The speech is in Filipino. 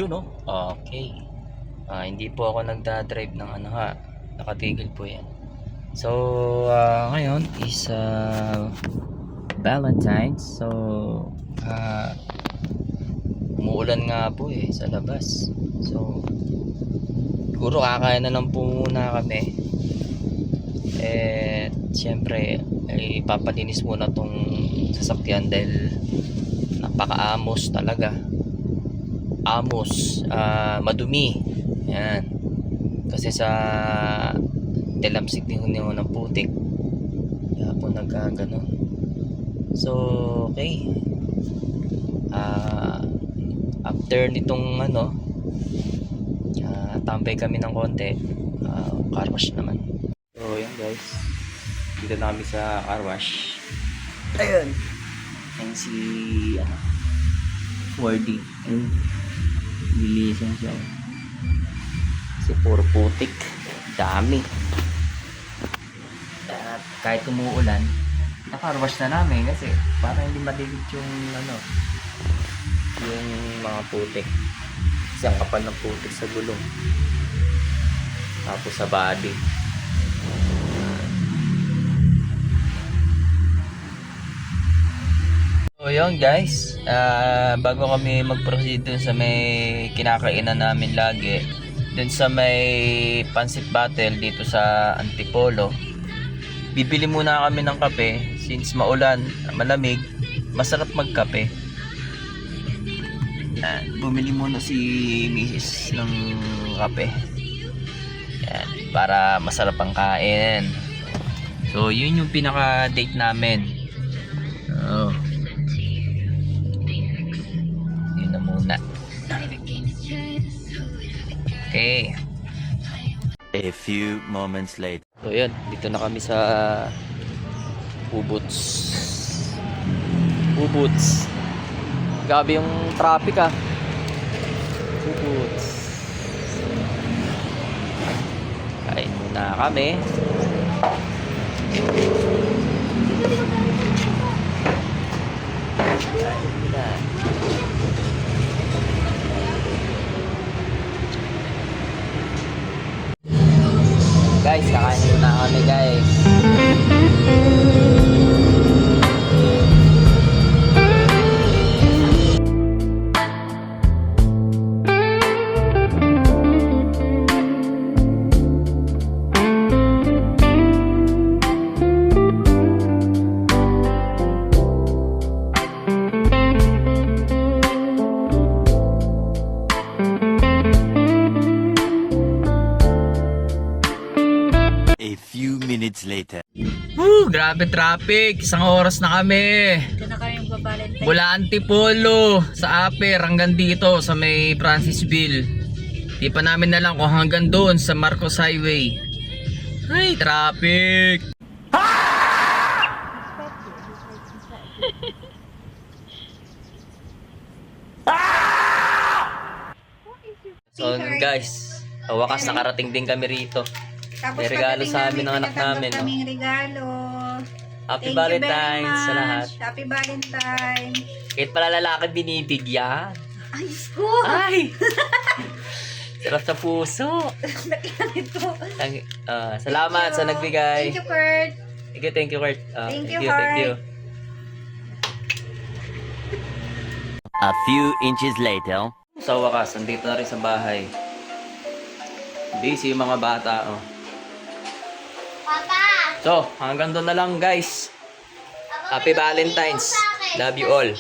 Yun, no? Okay. Hindi po ako nagda-drive ng ano ha. Nakatigil po yan. So, ngayon is Valentine's. So, umuulan nga po sa labas. So, siguro kakain na lang po muna kami. Siyempre, ipapalinis muna tong sasakyan dahil napaka-amos talaga. Amos, madumi. Yan. Kasi sa telamsik din ng putik. Kaya po nagkaganon. So, okay. After nitong tambay kami ng konti, car wash naman. So, yan guys. Dito na kami sa car wash. Ayun. Yan si 4D. Ayun. Lilisan siya. Kasi puro putik. Dami. At kahit umuulan, na-car wash na namin kasi para hindi madilig yung yung mga putik. Kasi ang kapal ng putik sa gulong. Tapos sa body. So yun guys, bago kami mag-proceed dun sa may kinakainan namin lagi, dun sa may Pancit Battle dito sa Antipolo, bibili muna kami ng kape since maulan, malamig, masarap magkape. Bumili muna si Mrs. ng kape. Yan, para masarap ang kain. So yun yung pinaka-date namin. Yun na muna. Okay. A few moments later. So yun, dito na kami sa Ubuts. Grabe yung traffic Ubuts. Kain muna kami. Kain muna. Guys, kakain muna kami guys. A few minutes later. Grabe traffic. Isang oras na kami. Ito na kami magbabalente. Mula Antipolo sa Aper hanggang dito sa may Francisville. Di pa namin alam kung hanggang doon sa Marcos Highway. Ay, traffic. So guys, wakas nakarating din kami rito. Tapos May regalo sa amin ng anak namin. Kaming regalo. Happy Thank you very Valentine's sa much. lahat. Happy Valentine. Kahit pala lalaki binibigyan. Ayos ko. Ay! Sarap sa puso. Laki lang ito. Salamat sa nagbigay. Thank you, Kurt. Thank you, Kurt. Thank you, Thank you. A few inches later. Sa wakas, nandito na rin sa bahay. Busy yung mga bata. Papa! So, hanggang doon na lang guys. Happy Valentine's. Love you all.